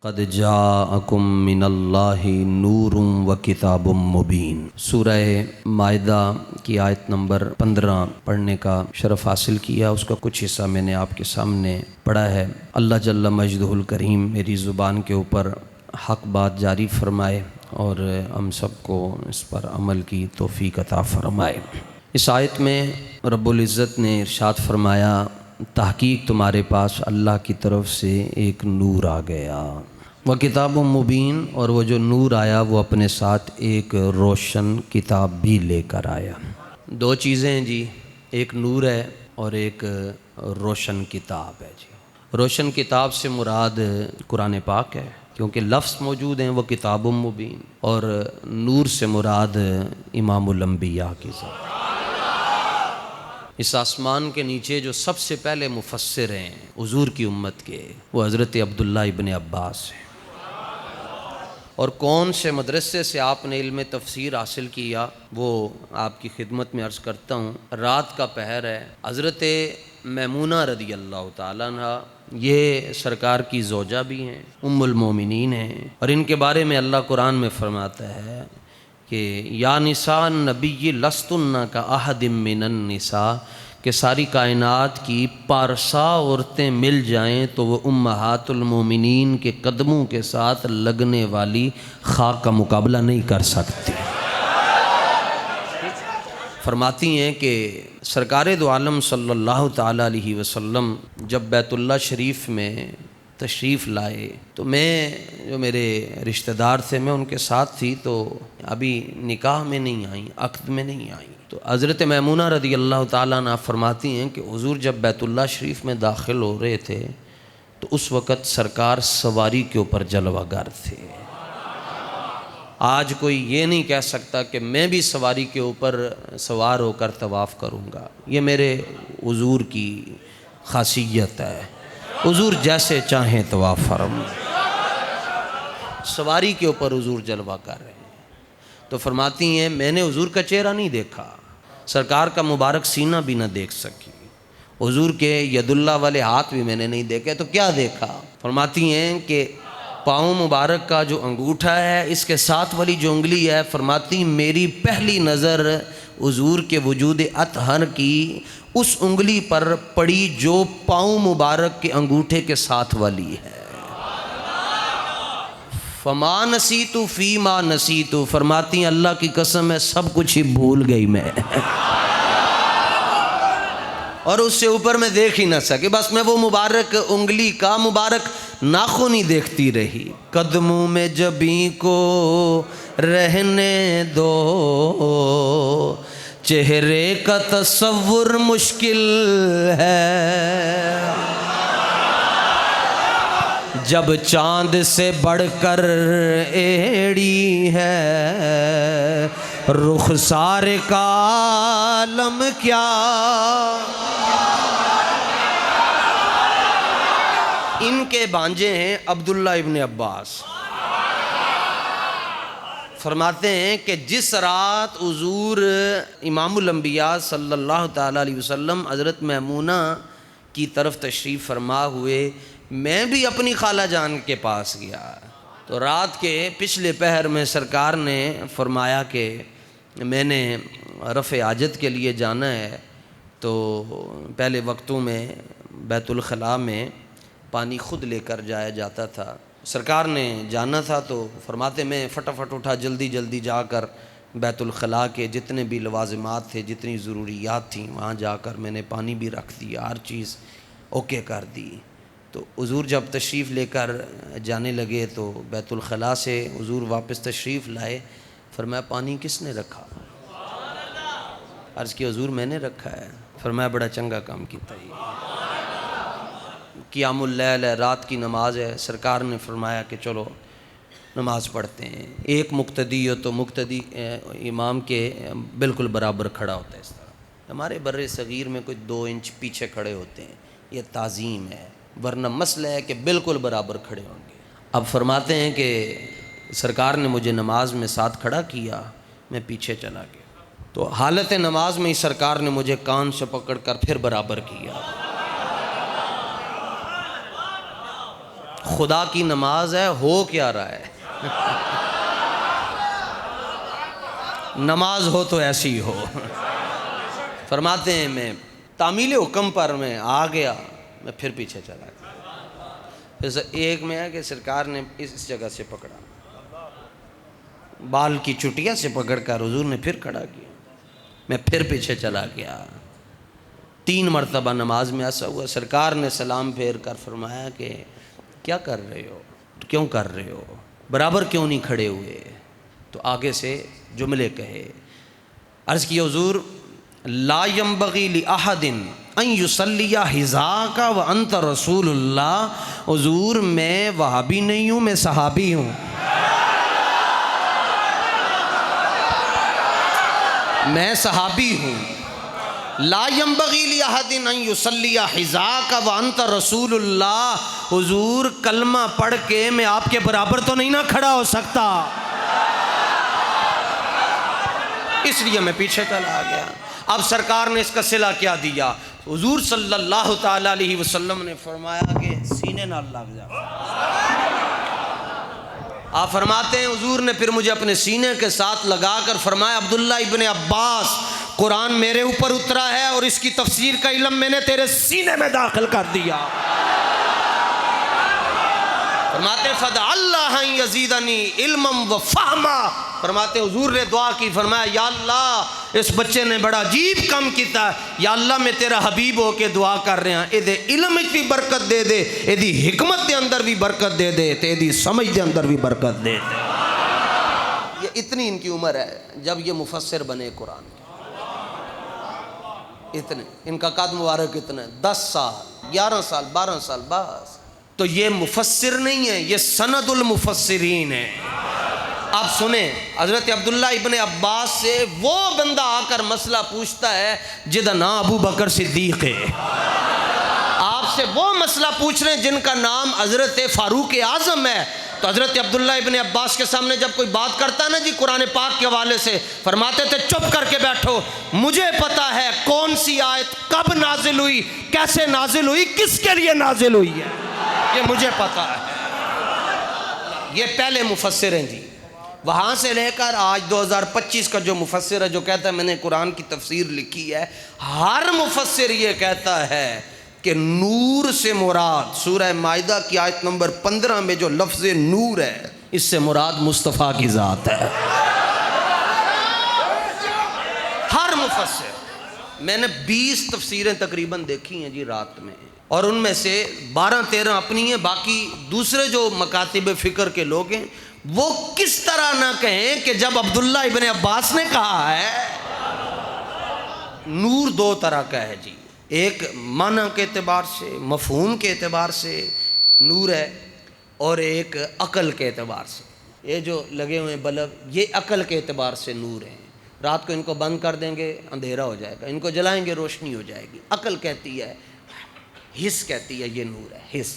قد جاءکم من اللہ نور و کتاب مبین۔ سورہ مائدہ کی آیت نمبر 15 پڑھنے کا شرف حاصل کیا، اس کا کچھ حصہ میں نے آپ کے سامنے پڑھا ہے۔ اللہ جل مجدہ الکریم میری زبان کے اوپر حق بات جاری فرمائے اور ہم سب کو اس پر عمل کی توفیق عطا فرمائے۔ اس آیت میں رب العزت نے ارشاد فرمایا، تحقیق تمہارے پاس اللہ کی طرف سے ایک نور آ گیا، وہ کتاب مبین، اور وہ جو نور آیا وہ اپنے ساتھ ایک روشن کتاب بھی لے کر آیا۔ دو چیزیں ہیں جی، ایک نور ہے اور ایک روشن کتاب ہے جی۔ روشن کتاب سے مراد قرآن پاک ہے، کیونکہ لفظ موجود ہیں وہ کتاب مبین، اور نور سے مراد امام الانبیاء کی ذات۔ اس آسمان کے نیچے جو سب سے پہلے مفسر ہیں حضور کی امت کے، وہ حضرت عبداللہ ابن عباس ہیں۔ اور کون سے مدرسے سے آپ نے علم تفسیر حاصل کیا وہ آپ کی خدمت میں عرض کرتا ہوں۔ رات کا پہر ہے، حضرت میمونہ رضی اللہ تعالیٰ عنہ یہ سرکار کی زوجہ بھی ہیں، ام المومنین ہیں، اور ان کے بارے میں اللہ قرآن میں فرماتا ہے کہ یا نساء النبی لستن کا احد من النساء، کہ ساری کائنات کی پارسا عورتیں مل جائیں تو وہ امہات المومنین کے قدموں کے ساتھ لگنے والی خاک کا مقابلہ نہیں کر سکتی۔ فرماتی ہیں کہ سرکار دو عالم صلی اللہ تعالیٰ علیہ وسلم جب بیت اللہ شریف میں تشریف لائے تو میں جو میرے رشتہ دار تھے میں ان کے ساتھ تھی، تو ابھی نکاح میں نہیں آئیں، عقد میں نہیں آئیں۔ تو حضرت میمونہ رضی اللہ تعالیٰ عنہ فرماتی ہیں کہ حضور جب بیت اللہ شریف میں داخل ہو رہے تھے تو اس وقت سرکار سواری کے اوپر جلوہ گر تھے۔ آج کوئی یہ نہیں کہہ سکتا کہ میں بھی سواری کے اوپر سوار ہو کر طواف کروں گا، یہ میرے حضور کی خاصیت ہے، حضور جیسے چاہیں طواف فرمائیں۔ سواری کے اوپر حضور جلوہ کر رہے ہیں تو فرماتی ہیں میں نے حضور کا چہرہ نہیں دیکھا، سرکار کا مبارک سینہ بھی نہ دیکھ سکی، حضور کے ید اللہ والے ہاتھ بھی میں نے نہیں دیکھے، تو کیا دیکھا؟ فرماتی ہیں کہ پاؤں مبارک کا جو انگوٹھا ہے اس کے ساتھ والی جو انگلی ہے، فرماتی میری پہلی نظر حضور کے وجود اطہر کی اس انگلی پر پڑی جو پاؤں مبارک کے انگوٹھے کے ساتھ والی ہے۔ فما نسیت فیما نسیت، فرماتی ہیں اللہ کی قسم ہے سب کچھ ہی بھول گئی میں، اور اس سے اوپر میں دیکھ ہی نہ سکی، بس میں وہ مبارک انگلی کا مبارک ناخن ہی دیکھتی رہی۔ قدموں میں جبیں کو رہنے دو، چہرے کا تصور مشکل ہے، جب چاند سے بڑھ کر ایڑی ہے، رخسار کا عالم کیا۔ ان کے بانجے ہیں عبداللہ ابن عباس، فرماتے ہیں کہ جس رات حضور امام الانبیاء صلی اللہ تعالیٰ علیہ وسلم حضرت میمونہ کی طرف تشریف فرما ہوئے، میں بھی اپنی خالہ جان کے پاس گیا، تو رات کے پچھلے پہر میں سرکار نے فرمایا کہ میں نے رفع حاجت کے لیے جانا ہے، تو پہلے وقتوں میں بیت الخلاء میں پانی خود لے کر جایا جاتا تھا، سرکار نے جانا تھا تو فرماتے میں فٹافٹ اٹھا، جلدی جلدی جا کر بیت الخلاء کے جتنے بھی لوازمات تھے، جتنی ضروریات تھیں، وہاں جا کر میں نے پانی بھی رکھ دیا، ہر چیز اوکے کر دی۔ تو حضور جب تشریف لے کر جانے لگے تو بیت الخلاء سے حضور واپس تشریف لائے، فرمایا پانی کس نے رکھا؟ عرض کی حضور میں نے رکھا ہے۔ فرمایا بڑا چنگا کام کیتا ہے، قیام اللیل ہے، رات کی نماز ہے۔ سرکار نے فرمایا کہ چلو نماز پڑھتے ہیں، ایک مقتدی ہو تو مقتدی امام کے بالکل برابر کھڑا ہوتا ہے، اس طرح ہمارے بر صغیر میں کوئی 2 انچ پیچھے کھڑے ہوتے ہیں، یہ تعظیم ہے، ورنہ مسئلہ ہے کہ بالکل برابر کھڑے ہوں گے۔ اب فرماتے ہیں کہ سرکار نے مجھے نماز میں ساتھ کھڑا کیا، میں پیچھے چلا گیا، تو حالت نماز میں ہی سرکار نے مجھے کان سے پکڑ کر پھر برابر کیا۔ خدا کی نماز ہے، ہو کیا رہا ہے؟ نماز ہو تو ایسی ہو۔ فرماتے ہیں میں تعمیل حکم پر میں آ گیا، میں پھر پیچھے چلا گیا۔ پھر ایک میں ہے کہ سرکار نے اس جگہ سے پکڑا، بال کی چٹیا سے پکڑ کر حضور نے پھر کھڑا کیا، میں پھر پیچھے چلا گیا۔ 3 مرتبہ نماز میں ایسا ہوا، سرکار نے سلام پھیر کر فرمایا کہ کیا کر رہے ہو، کیوں کر رہے ہو، برابر کیوں نہیں کھڑے ہوئے؟ تو آگے سے جملے کہے، عرض کی حضور لا ينبغي لأحد ان يصلي حذاك وانت رسول اللہ، حضور میں وہابی نہیں ہوں، میں صحابی ہوں۔ میں صحابی ہوں۔ لا ينبغي لأحد ان يصلي حذاك وانت رسول اللہ، حضور کلمہ پڑھ کے میں آپ کے برابر تو نہیں نہ کھڑا ہو سکتا، اس لیے میں پیچھے چلا گیا۔ اب سرکار نے اس کا صلہ کیا دیا؟ حضور صلی اللہ تعالیٰ علیہ وسلم نے فرمایا کہ سینے نہ لگ جا۔ آپ فرماتے ہیں حضور نے پھر مجھے اپنے سینے کے ساتھ لگا کر فرمایا عبداللہ ابن عباس، قرآن میرے اوپر اترا ہے اور اس کی تفسیر کا علم میں نے تیرے سینے میں داخل کر دیا۔ فرماتے فدع اللہ ان یزیدنی علما و فہما، فرماتے حضور نے دعا کی، فرمایا یا اللہ اس بچے نے بڑا عجیب کام کیتا ہے، یا اللہ میں تیرا حبیب ہو کے دعا کر رہا ہاں، اے علم وچ بھی برکت دے دے، اے دی حکمت دے اندر بھی برکت دے دے، تے دی سمجھ دے اندر بھی برکت دے دے۔ یہ اتنی ان کی عمر ہے جب یہ مفسر بنے قرآن کے، اتنے ان کا قد مبارک اتنا ہے، 10 سال 11 سال 12 سال بس۔ تو یہ مفسر نہیں ہے، یہ سند المفسرین ہے۔ آپ سنیں، حضرت عبداللہ ابن عباس سے وہ بندہ آ کر مسئلہ پوچھتا ہے جدا نام ابو بکر صدیق ہے، آپ سے وہ مسئلہ پوچھ رہے ہیں جن کا نام حضرت فاروق اعظم ہے۔ تو حضرت عبداللہ ابن عباس کے سامنے جب کوئی بات کرتا نا جی قرآن پاک کے حوالے سے، فرماتے تھے چپ کر کے بیٹھو، مجھے پتا ہے کون سی آیت کب نازل ہوئی، کیسے نازل ہوئی، کس کے لیے نازل ہوئی ہے، یہ مجھے پتا ہے۔ یہ پہلے مفسر ہیں جی۔ وہاں سے لے کر آج 2025 کا جو مفسر ہے جو کہتا ہے میں نے قرآن کی تفسیر لکھی ہے، ہر مفسر یہ کہتا ہے کہ نور سے مراد سورہ مائدہ کی آیت نمبر 15 میں جو لفظ نور ہے، اس سے مراد مصطفیٰ کی ذات ہے۔ ہر مفسر، میں نے 20 تفسیریں تقریباً دیکھی ہیں جی رات میں، اور ان میں سے 12-13 اپنی ہیں، باقی دوسرے جو مکاتب فکر کے لوگ ہیں وہ کس طرح نہ کہیں کہ جب عبداللہ ابن عباس نے کہا ہے نور 2 طرح کا ہے جی، ایک معنی کے اعتبار سے، مفہوم کے اعتبار سے نور ہے، اور ایک عقل کے اعتبار سے۔ یہ جو لگے ہوئے بلب یہ عقل کے اعتبار سے نور ہیں، رات کو ان کو بند کر دیں گے اندھیرا ہو جائے گا، ان کو جلائیں گے روشنی ہو جائے گی۔ عقل کہتی ہے، حس کہتی ہے یہ نور ہے، حس۔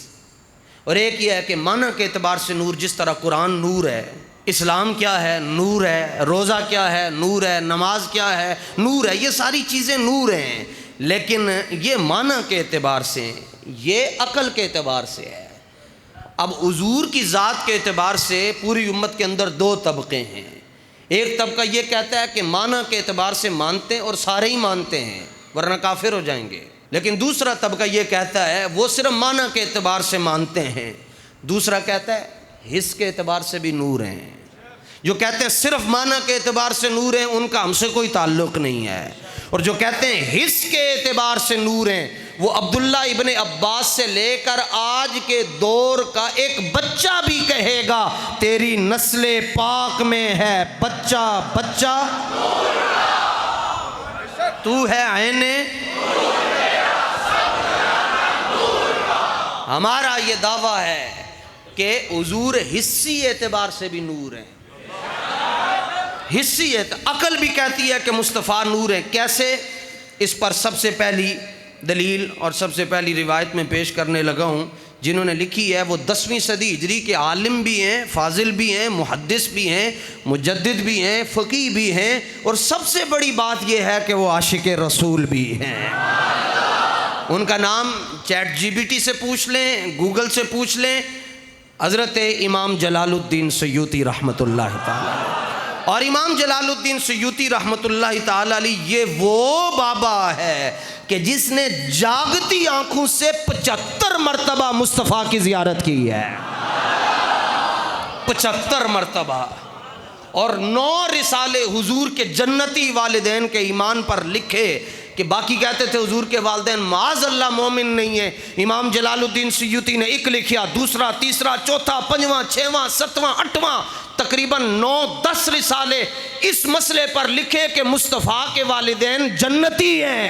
اور ایک یہ ہے کہ معنی کے اعتبار سے نور، جس طرح قرآن نور ہے، اسلام کیا ہے، نور ہے، روزہ کیا ہے، نور ہے، نماز کیا ہے، نور ہے، یہ ساری چیزیں نور ہیں، لیکن یہ معنی کے اعتبار سے، یہ عقل کے اعتبار سے ہے۔ اب حضور کی ذات کے اعتبار سے پوری امت کے اندر 2 طبقے ہیں۔ ایک طبقہ یہ کہتا ہے کہ معنی کے اعتبار سے مانتے ہیں اور سارے ہی مانتے ہیں ورنہ کافر ہو جائیں گے، لیکن دوسرا طبقہ یہ کہتا ہے وہ صرف معنی کے اعتبار سے مانتے ہیں۔ دوسرا کہتا ہے حس کے اعتبار سے بھی نور ہیں۔ جو کہتے ہیں صرف معنی کے اعتبار سے نور ہیں ان کا ہم سے کوئی تعلق نہیں ہے، اور جو کہتے ہیں حس کے اعتبار سے نور ہیں وہ عبداللہ ابن عباس سے لے کر آج کے دور کا ایک بچہ بھی کہے گا تیری نسل پاک میں ہے بچہ بچہ، تو ہے عین۔ ہمارا یہ دعویٰ ہے کہ حضور حسی اعتبار سے بھی نور ہیں، حسی عقل بھی کہتی ہے کہ مصطفیٰ نور ہیں۔ کیسے؟ اس پر سب سے پہلی دلیل اور سب سے پہلی روایت میں پیش کرنے لگا ہوں، جنہوں نے لکھی ہے وہ 10ویں صدی ہجری کے عالم بھی ہیں، فاضل بھی ہیں، محدث بھی ہیں، مجدد بھی ہیں، فقیہ بھی ہیں، اور سب سے بڑی بات یہ ہے کہ وہ عاشق رسول بھی ہیں۔ ان کا نام چیٹ جی بی ٹی سے پوچھ لیں، گوگل سے پوچھ لیں، حضرت امام جلال الدین سیوطی رحمۃ اللہ تعالی علیہ۔ اور امام جلال الدین سیوطی رحمۃ اللہ تعالی علیہ یہ وہ بابا ہے کہ جس نے جاگتی آنکھوں سے 75 مرتبہ مصطفیٰ کی زیارت کی ہے، 75 مرتبہ، اور 9 رسالے حضور کے جنتی والدین کے ایمان پر لکھے کہ باقی کہتے تھے حضور کے والدین معاذ اللہ مومن نہیں ہیں، امام جلال الدین سیوطی نے ایک لکھیا، دوسرا، تیسرا، چوتھا، پنجواں، چھواں، ستواں، اٹھواں، تقریباً 9-10 رسالے اس مسئلے پر لکھے کہ مصطفیٰ کے والدین جنتی ہیں۔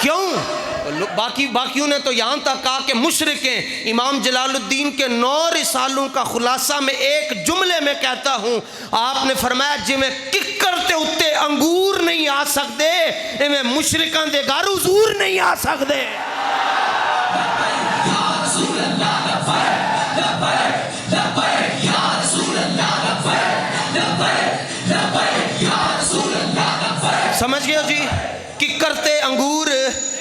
کیوں؟ باقیوں نے تو یہاں تک کہا کہ مشرک ہیں۔ امام جلال الدین کے 9 رسالوں کا خلاصہ میں ایک جملے میں کہتا ہوں، آپ نے فرمایا جی میں ککر تے اتے انگور نہیں آ سکتے، میں مشرکاں دے گھر حضور نہیں آ سکتے۔ سمجھ گئے ہو جی؟ ککر تے انگور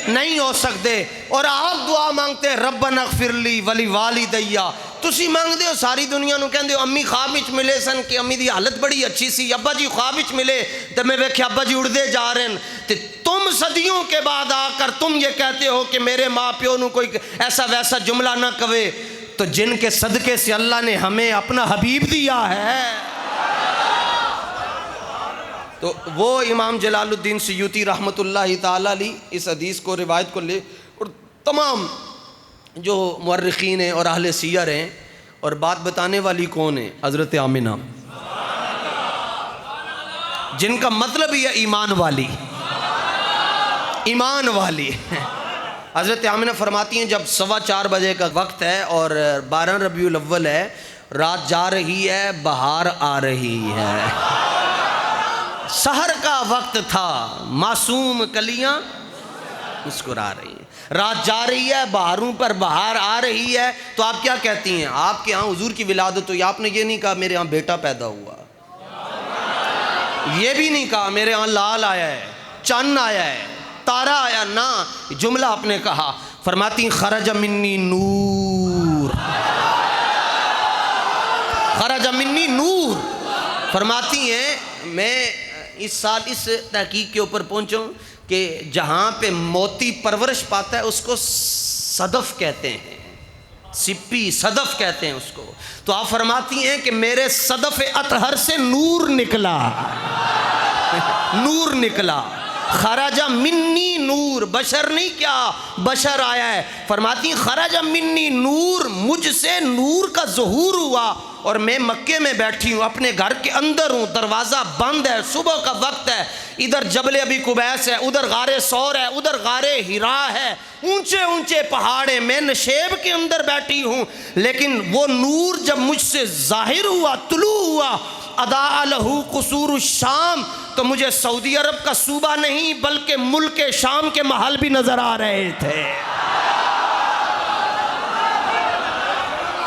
نہیں ہو سکتے، اور آپ دعا مانگتے ہیں ربنا اغفر لی ولی والدیا، تسی مانگدے ہو ساری دنیا نو کہندے ہو امی خواب وچ ملے سن کہ امی دی حالت بڑی اچھی سی، ابا جی خواب وچ ملے تے میں ویکھیا ابا جی اڑدے جا رہے ہیں، تے تم صدیوں کے بعد آ کر تم یہ کہتے ہو کہ میرے ماں پیو نو کوئی ایسا ویسا جملہ نہ کہے، تو جن کے صدقے سے اللہ نے ہمیں اپنا حبیب دیا ہے۔ تو وہ امام جلال الدین سیوطی رحمۃ اللہ تعالی علیہ اس حدیث کو، روایت کو لے، اور تمام جو مورخین ہیں اور اہل سیر ہیں، اور بات بتانے والی کون ہے؟ حضرت آمنہ، جن کا مطلب ہی ہے ایمان والی، ایمان والی۔ حضرت آمنہ فرماتی ہیں جب 4:15 بجے کا وقت ہے اور 12 ربیع الاول ہے، رات جا رہی ہے، بہار آ رہی ہے، سحر کا وقت تھا، معصوم کلیاں مسکرا رہی ہیں، رات جا رہی ہے، بہاروں پر بہار آ رہی ہے، تو آپ کیا کہتی ہیں؟ آپ کے ہاں حضور کی ولادت ہوئی، آپ نے یہ نہیں کہا میرے ہاں بیٹا پیدا ہوا، یہ بھی نہیں کہا میرے ہاں لال آیا ہے، چند آیا ہے، تارا آیا، نہ جملہ آپ نے کہا، فرماتی ہیں خرج منی نور، خرج منی نور، فرماتی ہیں میں اس سال اس تحقیق کے اوپر پہنچوں کہ جہاں پہ موتی پرورش پاتا ہے اس کو صدف کہتے ہیں، سپی صدف کہتے ہیں اس کو، تو آپ فرماتی ہیں کہ میرے صدف اطہر سے نور نکلا، نور نکلا، خرج منی نور، بشر نہیں کیا بشر آیا ہے، فرماتی ہیں خرج منی نور، مجھ سے نور کا ظہور ہوا، اور میں مکے میں بیٹھی ہوں، اپنے گھر کے اندر ہوں، دروازہ بند ہے، صبح کا وقت ہے، ادھر جبل ابی قبیس ہے، ادھر غار ثور ہے، ادھر غار حرا ہے، اونچے اونچے پہاڑ ہیں، میں نشیب کے اندر بیٹھی ہوں، لیکن وہ نور جب مجھ سے ظاہر ہوا، طلوع ہوا، اضاء لہ قصور الشام، تو مجھے سعودی عرب کا صوبہ نہیں بلکہ ملک شام کے محل بھی نظر آ رہے تھے،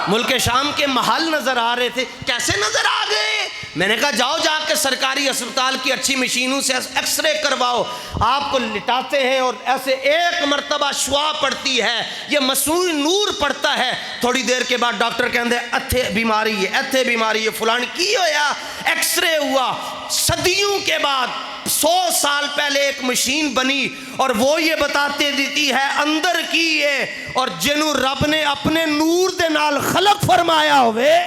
ملک شام کے محل نظر آ رہے تھے۔ کیسے نظر آ گئے؟ میں نے کہا جاؤ جا کے سرکاری اسپتال کی اچھی مشینوں سے ایکس رے کرواؤ، آپ کو لٹاتے ہیں اور ایسے ایک مرتبہ شعاع پڑتی ہے، یہ مصنوعی نور پڑتا ہے، تھوڑی دیر کے بعد ڈاکٹر کہتے ہیں اتھے بیماری ہے، اتھے بیماری ہے، فلانی کی ہویا، ایکس رے ہوا۔ صدیوں کے بعد 100 سال پہلے ایک مشین بنی اور وہ یہ بتاتے دیتی ہے اندر کی ہے، اور جنوں رب نے اپنے نور دے نال خلق فرمایا ہوئے،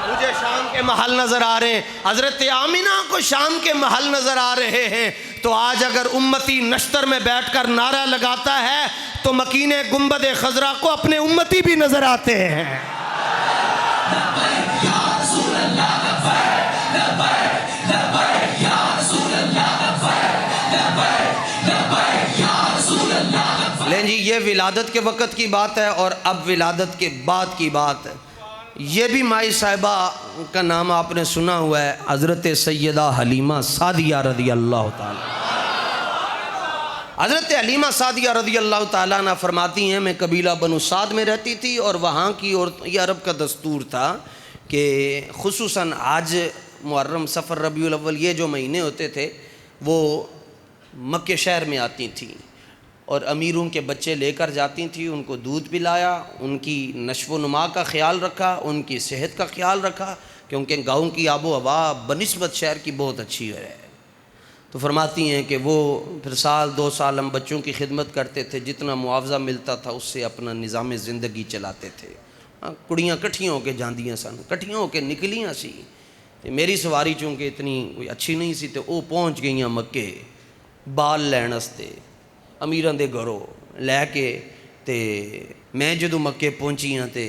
مجھے شام کے محل نظر آ رہے ہیں، حضرت آمنہ کو شام کے محل نظر آ رہے ہیں، تو آج اگر امتی نشتر میں بیٹھ کر نعرہ لگاتا ہے تو مکین گنبد خضرا کو اپنے امتی بھی نظر آتے ہیں۔ لیں جی، یہ ولادت کے وقت کی بات ہے، اور اب ولادت کے بعد کی بات ہے۔ یہ بھی مائی صاحبہ کا نام آپ نے سنا ہوا ہے، حضرت سیدہ حلیمہ سعدیہ رضی اللہ تعالیٰ۔ حضرت حلیمہ سعدیہ رضی اللہ تعالیٰ عنہ فرماتی ہیں میں قبیلہ بنو سعد میں رہتی تھی، اور وہاں کی یہ عرب کا دستور تھا کہ خصوصاً حج، محرم، سفر، ربیع الاول، یہ جو مہینے ہوتے تھے وہ مکہ شہر میں آتی تھیں، اور امیروں کے بچے لے کر جاتی تھیں، ان کو دودھ پلایا، ان کی نشو و نما کا خیال رکھا، ان کی صحت کا خیال رکھا، کیونکہ گاؤں کی آب و ہوا بنسبت شہر کی بہت اچھی ہے۔ تو فرماتی ہیں کہ وہ پھر سال 2 سال ہم بچوں کی خدمت کرتے تھے، جتنا معاوضہ ملتا تھا اس سے اپنا نظام زندگی چلاتے تھے۔ کڑیاں کٹھیاں ہو کے جاندیاں سن، کٹھیاں ہو کے نکلیاں سی۔ میری سواری چونکہ اتنی کوئی اچھی نہیں سی تو وہ پہنچ گئیاں مکے بال لین واسطے امیراں دے گھروں لے کے۔ تے میں جدوں مکے پہنچی ہاں تے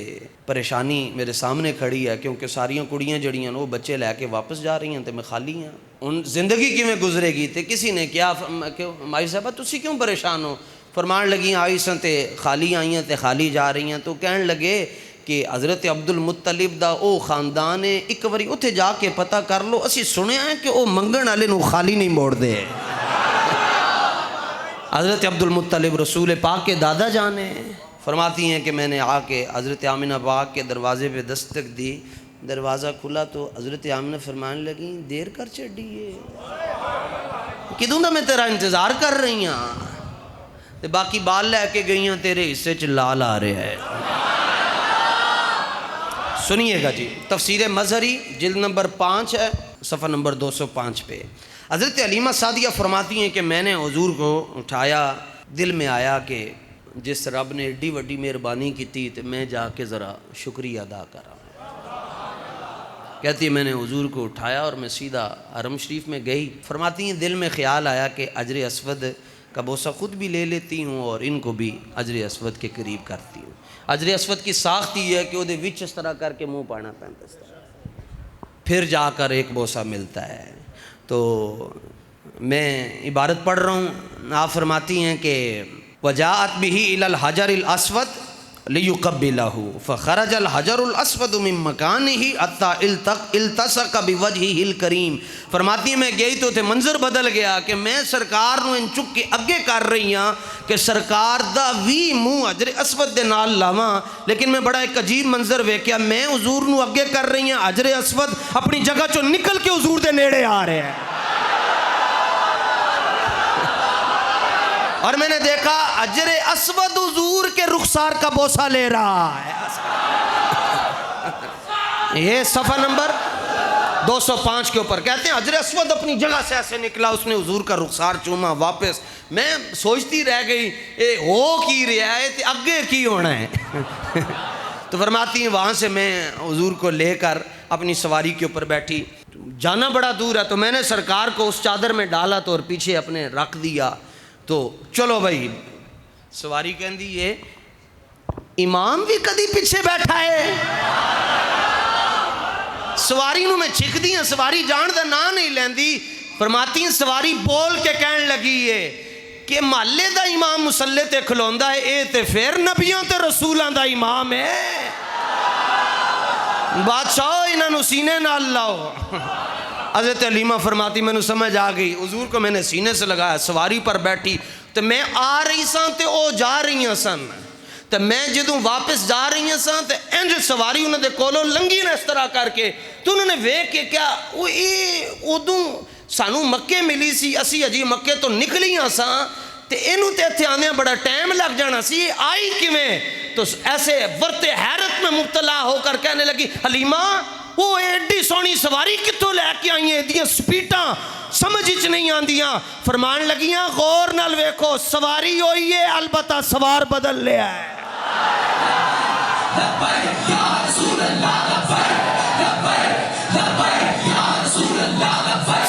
پریشانی میرے سامنے کھڑی ہے، کیونکہ ساریاں کڑیاں جڑیاں وہ بچے لے کے واپس جا رہی ہیں تے میں خالی ہاں۔ ان زندگی کیویں گزرے گی؟ تے کسی نے کیا کہ مائی صاحبہ تسی کیوں پریشان ہو؟ فرمان لگی آئی سن تے خالی آئیاں تے خالی جا رہی ہیں۔ تو کہن لگے کہ حضرت عبد المطلب دا او خاندان ہے، ایک واری اتھے جا کے پتہ کر لو، اسی سنیا ہے کہ او منگن والے نو خالی نہیں موڑ دے۔ حضرت عبد المطلب رسول پاک کے دادا جان ہیں۔ فرماتی ہیں کہ میں نے آ کے حضرت آمنہ پاک کے دروازے پہ دستک دی، دروازہ کھلا تو حضرت آمنہ فرمانے لگیں دیر کر چڑھی ہے، کدوں دا میں تیرا انتظار کر رہی ہاں، باقی بال لے کے گئی ہیں تیرے حصے چ لال آ رہے ہیں۔ سنیے گا جی، تفسیر مظہری جلد نمبر 5 ہے، صفحہ نمبر 205 پہ حضرت حلیمہ سعدیہ فرماتی ہیں کہ میں نے حضور کو اٹھایا، دل میں آیا کہ جس رب نے ایڈی وڈی مہربانی کی تھی تو میں جا کے ذرا شکریہ ادا کرا۔ کہتی ہے میں نے حضور کو اٹھایا اور میں سیدھا حرم شریف میں گئی۔ فرماتی ہیں دل میں خیال آیا کہ اجر اسود کا بوسہ خود بھی لے لیتی ہوں اور ان کو بھی اجر اسود کے قریب کرتی ہوں۔ اجر اسود کی ساخت یہ ہے کہ وہ دے وچ اس طرح کر کے منہ پانا پہنتا اس طرح، پھر جا کر ایک بوسہ ملتا ہے۔ تو میں عبارت پڑھ رہا ہوں، آپ فرماتی ہیں کہ وجاءت به الى الحجر الاسود لیقبلہ فخرج الحجر الاسود من مکانہ حتی التصق بوجہہ الکریم۔ فرماتی ہیں میں گئی تو تھے منظر بدل گیا کہ میں سرکار نو ان چک کے اگے کر رہی ہاں کہ سرکار دا وی منہ حجر اسود دے نال لاواں، لیکن میں بڑا ایک عجیب منظر ویکھیا، میں حضور نو اگے کر رہی ہاں، حجر اسود اپنی جگہ چوں نکل کے حضور دے نیڑے آ رہے ہیں، اور میں نے دیکھا حجر اسود حضور کے رخسار کا بوسہ لے رہا ہے۔ یہ صفحہ نمبر 205 کے اوپر کہتے ہیں حجر اسود اپنی جگہ سے ایسے نکلا، اس نے حضور کا رخسار چوما واپس۔ میں سوچتی رہ گئی اے ہو کی رہا ہے تے اگے کی ہونا ہے۔ تو فرماتی ہیں وہاں سے میں حضور کو لے کر اپنی سواری کے اوپر بیٹھی، جانا بڑا دور ہے تو میں نے سرکار کو اس چادر میں ڈالا تو اور پیچھے اپنے رکھ دیا۔ تو چلو بھائی، سواری کہندی ہے امام بھی کدی پیچھے بیٹھا ہے، سواری نو میں چھک دی ہوں، سواری جان دا نا نہیں لیندی۔ فرماتی ہیں سواری بول کے کہن لگی ہے کہ محلے دا امام مسلے تے کھلوندا ہے، اے تے پھر نبیوں تے رسولاں دا امام ہے، بادشاہ انہاں نو سینے نال لاؤ۔ حضرت حلیمہ فرماتی میں نے سمجھ آ گئی، حضور کو میں نے سینے سے لگایا، سواری پر بیٹھی تو میں آ رہی سان تے او جا رہی ہیں سن، تو میں جدوں واپس جا رہی ہیں سان تے انج سواری انہوں نے کولوں لنگی نے اس طرح کر کے، تو انہوں نے ویکھ کے کیا وہ ادوں سانو مکے ملی سی، اسی اجی مکے تو نکلیاں سان تے اینو تے اتھے آندیاں بڑا ٹائم لگ جانا سی، آئی کیویں؟ تو ایسے ورتے حیرت میں مبتلا ہو کر کہنے لگی حلیمہ وہ ایڈی سونی سواری کتوں لے کے آئی ہیں، ایڈیاں سپیٹاں سمجھ اچ نہیں آندیاں۔ فرمان لگیاں غور نال ویکھو، سواری ہوئی ہے البتہ سوار بدل لیا ہے۔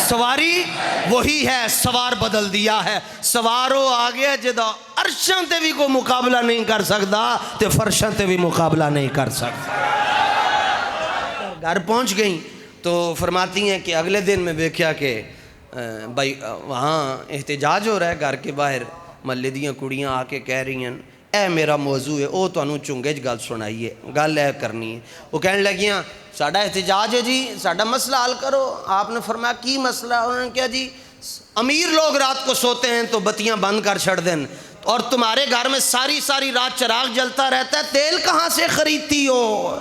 سواری وہی ہے، سوار بدل دیا ہے، سوارو آگے جدا عرشاں تے بھی کوئی مقابلہ نہیں کر سکتا تے فرشاں تے بھی مقابلہ نہیں کر سکتا۔ گھر پہنچ گئیں تو فرماتی ہیں کہ اگلے دن میں دیکھا کہ بھائی وہاں احتجاج ہو رہا ہے، گھر کے باہر محلے دیاں کڑیاں آ کے کہہ رہی ہیں اے میرا موضوع ہے، او تانوں چنگے گل سنائیے، گل اے کرنی ہے۔ وہ کہنے لگیاں ساڈا احتجاج ہے جی، ساڈا مسئلہ حل کرو۔ آپ نے فرمایا کی مسئلہ؟ انہوں نے کہا جی امیر لوگ رات کو سوتے ہیں تو بتیاں بند کر چھڑ دیں، اور تمہارے گھر میں ساری رات چراغ جلتا رہتا ہے، تیل کہاں سے خریدتی ہو؟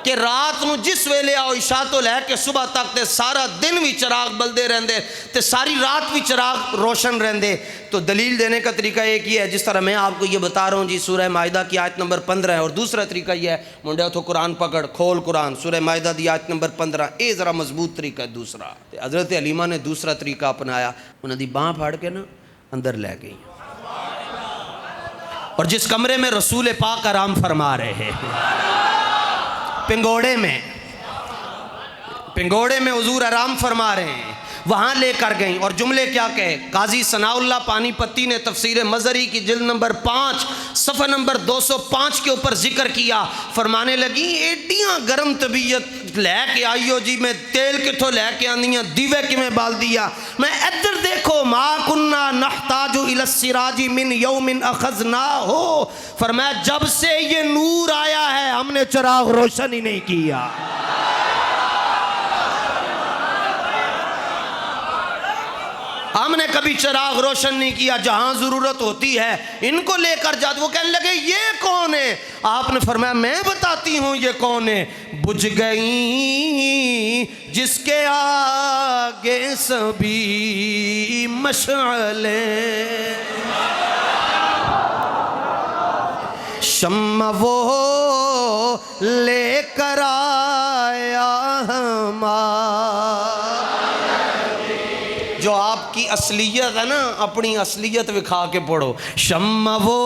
کہ رات نو جس ویلے آؤ عشاء تو لے کے صبح تک تے سارا دن بھی چراغ بلدے رہندے تے ساری رات بھی چراغ روشن رہندے. تو دلیل دینے کا طریقہ ایک ہی ہے جس طرح میں آپ کو یہ بتا رہا ہوں جی. سورہ مائدہ کی آیت نمبر 15 ہے. اور دوسرا طریقہ یہ ہے منڈیا تو قرآن پکڑ کھول قرآن سورہ مائدہ دی آیت نمبر 15. اے ذرا مضبوط طریقہ ہے دوسرا. حضرت حلیمہ نے دوسرا طریقہ اپنایا. انہوں دی باں پھاڑ کے نا اندر لے گئی. اور جس کمرے میں رسول پاک آرام فرما رہے ہیں پنگوڑے میں حضور آرام فرما رہے ہیں وہاں لے کر گئیں. اور جملے کیا کہے قاضی ثناء اللہ پانی پتی نے تفسیر مظہری کی جلد نمبر 5 صفحہ نمبر 205 کے اوپر ذکر کیا. فرمانے لگی ایڈیاں گرم طبیعت لے کے آئیو جی میں تیل کتھوں لے کے آندیاں دیوے کی میں بال دیا میں ادھر دیکھو ما کننا نحتاج الی السراج من یوم اخذناہ. فرمایا جب سے یہ نور آیا ہے ہم نے چراغ روشن ہی نہیں کیا. ہم نے کبھی چراغ روشن نہیں کیا. جہاں ضرورت ہوتی ہے ان کو لے کر جاتے. وہ کہنے لگے یہ کون ہے؟ آپ نے فرمایا میں بتاتی ہوں یہ کون ہے. بجھ گئی جس کے آگے سبھی مشعلیں شمع وہ لے کر آیا ہمارا. جو آپ کی اصلیت ہے نا اپنی اصلیت دکھا کے پڑھو. شمع وہ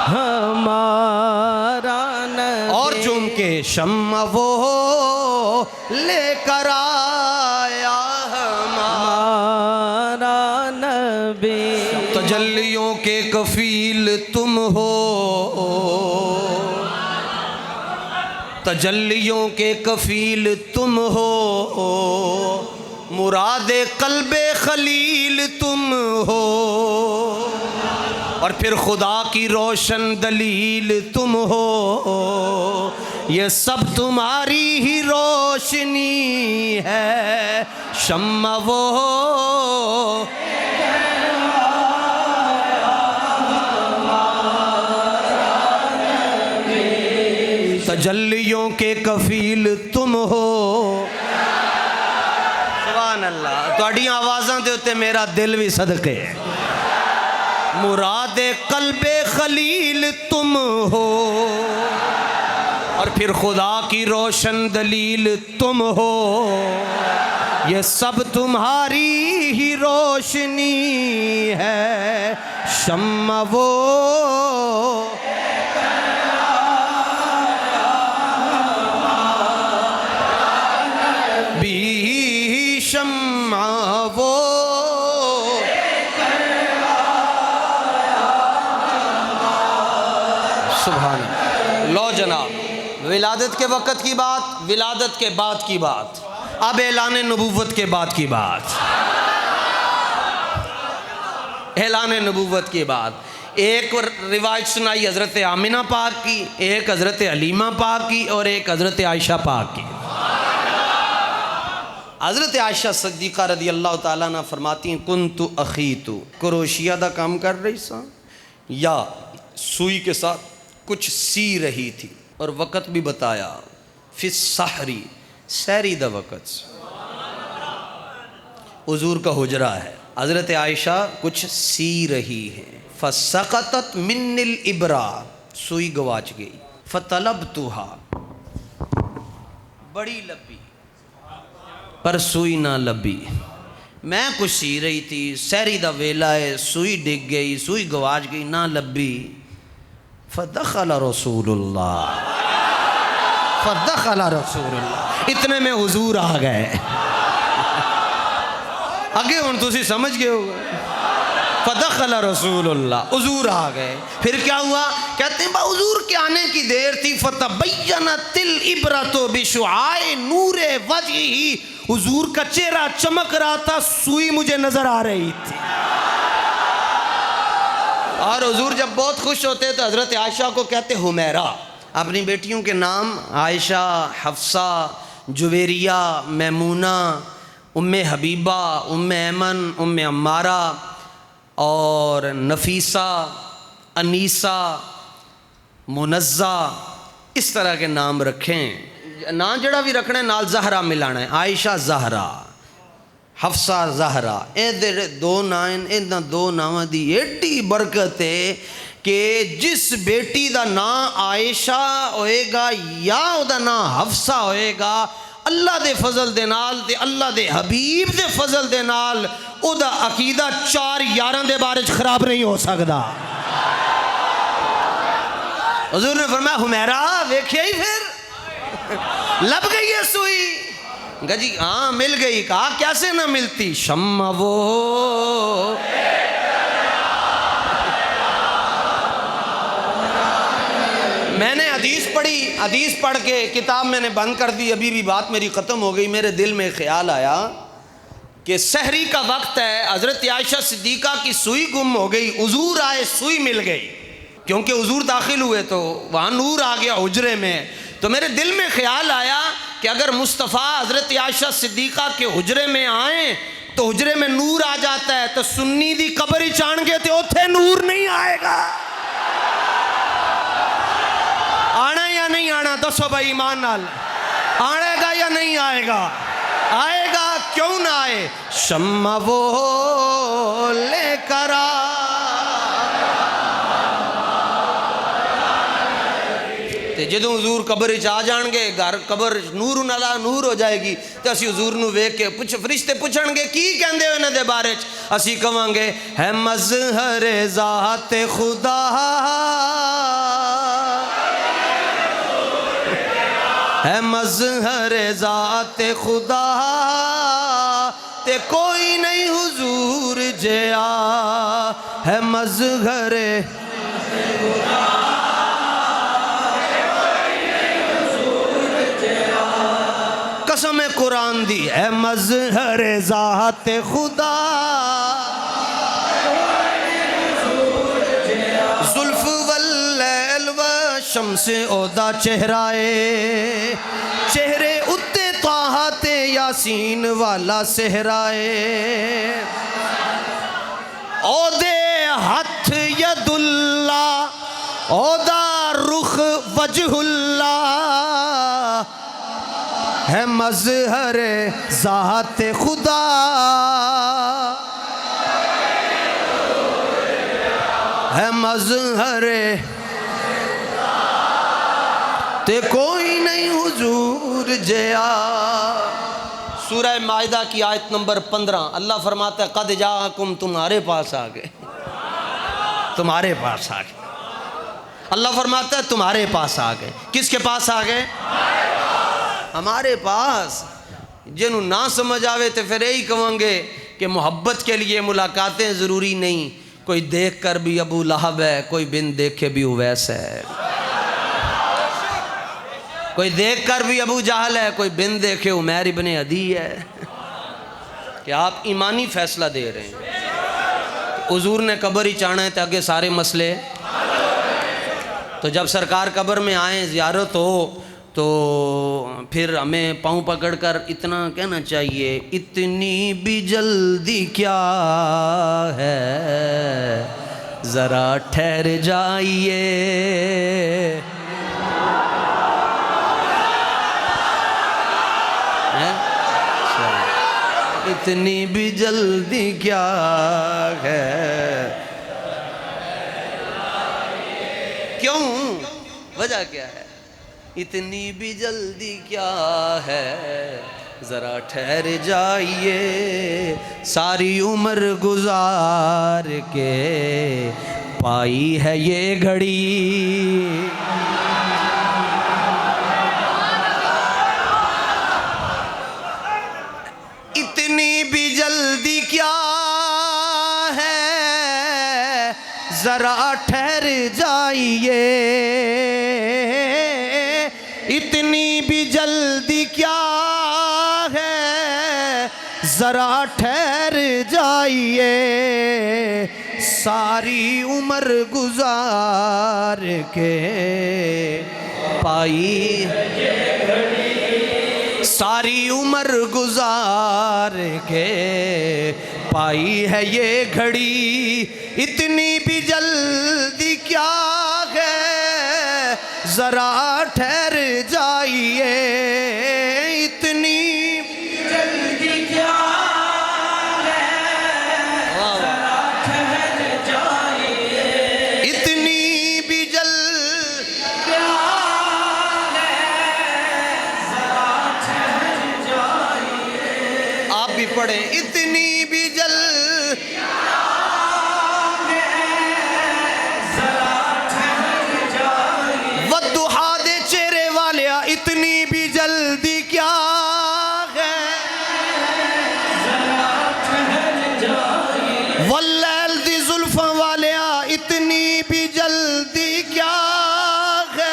ہمارا نبی. اور جم کے شمع وہ لے کر آیا ہمارا نبی. تجلیوں کے کفیل تم ہو تجلیوں کے کفیل تم ہو مراد قلب خلیل تم ہو اور پھر خدا کی روشن دلیل تم ہو. یہ سب تمہاری ہی روشنی ہے. شمع وہ تجلیوں کے کفیل تم ہو. سبحان اللہ. تواڈی آوازاں دے اوتے میرا دل بھی صدقے. مراد قلب خلیل تم ہو اور پھر خدا کی روشن دلیل تم ہو. یہ سب تمہاری ہی روشنی ہے. شمع وہ شمع وہ سبحان اللہ. لو جناب ولادت کے وقت کی بات ولادت کے بعد کی بات اب اعلان نبوت کے بعد کی بات. اعلان نبوت کے بعد ایک روایت سنائی حضرت آمنہ پاک کی ایک حضرت حلیمہ پاک کی اور ایک حضرت عائشہ پاک کی. حضرت عائشہ صدیقہ رضی اللہ تعالیٰ عنہ فرماتی ہیں کنت اخیت کروشیہ دا کام کر رہی سا یا سوئی کے ساتھ کچھ سی رہی تھی اور وقت بھی بتایا فی السحری سحری دا وقت. حضور کا حجرہ ہے. حضرت عائشہ کچھ سی رہی ہے. فسقطت من الابرہ سوئی گواچ گئی. فطلبتها بڑی لبی پر سوئی نہ لبی. میں کچھ سی رہی تھی سحری دا ویلا ہے سوئی ڈگ گئی سوئی گواچ گئی نہ لبی. فدخل رسول اللہ اتنے میں حضور آ گئے. اگے ہوں تسی سمجھ گئے ہوگا. فدخل رسول اللہ حضور آ گئے. پھر کیا ہوا کہتے ہیں حضور کے آنے کی دیر تھی. فتبینت العبرۃ بشعاع نور وجہہ حضور کا چہرہ چمک رہا تھا سوئی مجھے نظر آ رہی تھی. اور حضور جب بہت خوش ہوتے تو حضرت عائشہ کو کہتے حمیرہ. اپنی بیٹیوں کے نام عائشہ حفصہ جویریہ میمونہ ام حبیبہ ام ایمن ام عمارہ اور نفیسہ انیسہ منزہ، اس طرح کے نام رکھیں. نام جڑا بھی رکھنا ہے نال زہرا ملانا ہے. عائشہ زہرا، حفصہ زہرا، دو نام دی ایڈی برکت ہے کہ جس بیٹی دا نام عائشہ ہوئے گا یا او دا نام حفصہ ہوئے گا، اللہ دے فضل دے نال تے اللہ دے حبیب دے فضل دے نال او دا عقیدہ 4 یاراں دے بارے خراب نہیں ہو سکدا. حضور نے فرمایا حمیرہ ویکھیا ہی پھر لب گئی ہے سوئی. کہا جی ہاں مل گئی. کہا کیسے نہ ملتی؟ شمع وہ میں نے حدیث پڑھ کے کتاب میں نے بند کر دی. ابھی بھی بات میری ختم ہو گئی. میرے دل میں خیال آیا کہ سحری کا وقت ہے، حضرت عائشہ صدیقہ کی سوئی گم ہو گئی، حضور آئے سوئی مل گئی. کیونکہ حضور داخل ہوئے تو وہاں نور آ گیا حجرے میں. تو میرے دل میں خیال آیا کہ اگر مصطفیٰ حضرت عائشہ صدیقہ کے حجرے میں آئیں تو حجرے میں نور آ جاتا ہے، تو سنی دی قبر ہی چان گے تو اتھے نور نہیں آئے گا. آنا یا نہیں آنا دسو بھائی ایمان نال، آئے گا یا نہیں آئے گا؟ آئے گا. کیوں نہ آئے؟ شمع وہ لے کر تے جدوں حضور قبر وچ آ جان گے، گھر قبر نور نالا نور ہو جائے گی، تے اسی حضور نو ویکھ کے فرشتے پوچھن گے کی کہندے ہو انہاں دے بارے وچ؟ اسی کہاں گے ہے مظہر ذات خدا، ہے مظہر ذات خدا، تے کوئی نہیں حضور جیا، ہے مظہر قسم قرآن دی، ہے مظہر ذات خدا، زلف واللیل وشمس اودا چہرائے، چہرے اتے طاہا تے یاسین والا صحرائے، اودے ہتھ ید اللہ، اودا رخ وجہ اللہ، ہے مظہر ذات خدا، ہے مظہر تے کوئی نہیں حضور جیا. سورہ مائدہ کی آیت نمبر 15 اللہ فرماتا ہے قد جاءکم، تمہارے پاس آ گئے، تمہارے پاس آ گئے. اللہ فرماتا ہے تمہارے پاس آ گئے. کس کے پاس آ گئے؟ ہمارے پاس. جنہوں نہ سمجھ آوے تو پھر یہی کہیں گے کہ محبت کے لیے ملاقاتیں ضروری نہیں. کوئی دیکھ کر بھی ابو لہب ہے، کوئی بن دیکھے بھی اویس ہے، کوئی دیکھ کر بھی ابو جہل ہے، کوئی بن دیکھے عمیر ابن عدی ہے. کہ آپ ایمانی فیصلہ دے رہے ہیں. حضور نے قبر ہی چاہنا ہے تاکہ سارے مسئلے. تو جب سرکار قبر میں آئیں زیارت ہو تو پھر ہمیں پاؤں پکڑ کر اتنا کہنا چاہیے اتنی بھی جلدی کیا ہے، ذرا ٹھہر جائیے. اتنی بھی جلدی کیا ہے، کیوں؟ وجہ کیا ہے؟ اتنی بھی جلدی کیا ہے، ذرا ٹھہر جائیے. ساری عمر گزار کے پائی ہے یہ گھڑی، اتنی بھی جلدی کیا ہے، ذرا ٹھہر جائیے. اتنی بھی جلدی کیا ہے، ذرا ٹھہر جائیے. ساری عمر گزار کے پائی، ساری عمر گزار کے پائی ہے یہ گھڑی. اتنی بھی جلدی کیا ہے، ذرا ٹھہر جائیے اتنی جلدی کیا ہے ذرا ٹھہر جائیے اتنی بھی جلد کیا ہے ذرا ٹھہر جائیے آپ بھی پڑھیں اتنی بھی جلد اتنی بھی جلدی کیا ہے ذرا ٹھہر جائیے واللیل دی زلفاں والیا اتنی بھی جلدی کیا ہے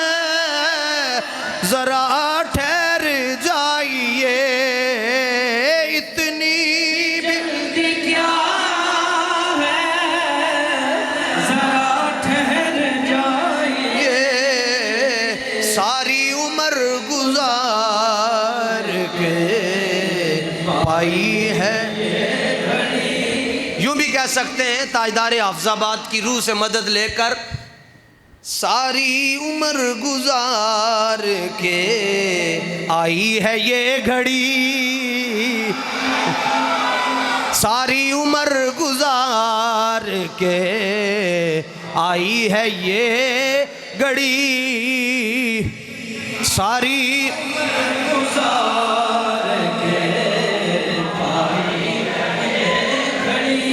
ذرا ٹھہر جائیے اتنی بھی جلدی کیا ہے ذرا ٹھہر جائیے ساری عمر گزار کے پائی ہے یوں بھی کہہ سکتے ہیں تاجدار حافظ آباد کی روح سے مدد لے کر ساری عمر گزار کے آئی ہے یہ گھڑی ساری عمر گزار کے آئی ہے یہ گھڑی ساری گزار کے آئی ہے گھڑی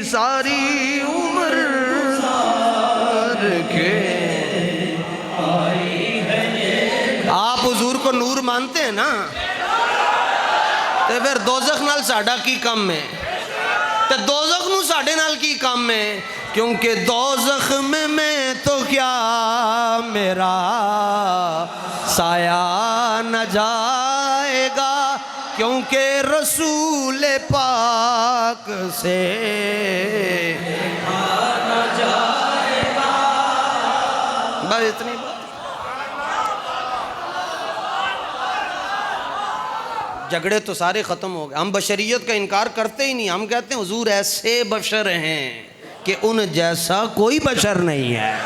ساری عمر گزار کے آئی ہے آپ حضور کو نور مانتے ہیں نا تو پھر دوزخ نال ساڈا کی کم ہے تو دوزخ نو ساڈے نال کی کم ہے کیونکہ دوزخ میں تو کیا میرا سایہ نہ جائے گا کیونکہ رسول پاک سے نہ جائے گا بس اتنی بات جھگڑے تو سارے ختم ہو گئے ہم بشریت کا انکار کرتے ہی نہیں ہم کہتے ہیں حضور ایسے بشر ہیں کہ ان جیسا کوئی بشر نہیں ہے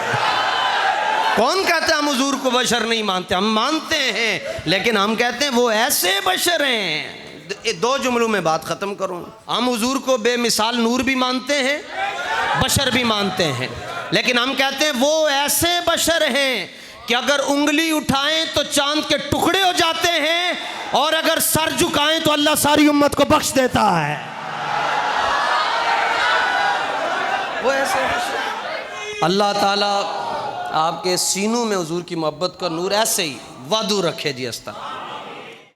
کون کہتا ہے ہم حضور کو بشر نہیں مانتے ہم مانتے ہیں لیکن ہم کہتے ہیں وہ ایسے بشر ہیں دو جملوں میں بات ختم کروں ہم حضور کو بے مثال نور بھی مانتے ہیں بشر بھی مانتے ہیں لیکن ہم کہتے ہیں وہ ایسے بشر ہیں کہ اگر انگلی اٹھائیں تو چاند کے ٹکڑے ہو جاتے ہیں اور اگر سر جھکائیں تو اللہ ساری امت کو بخش دیتا ہے وہ ایسے اللہ تعالیٰ آپ کے سینوں میں حضور کی محبت کا نور ایسے ہی وعدو رکھے جی اس طرح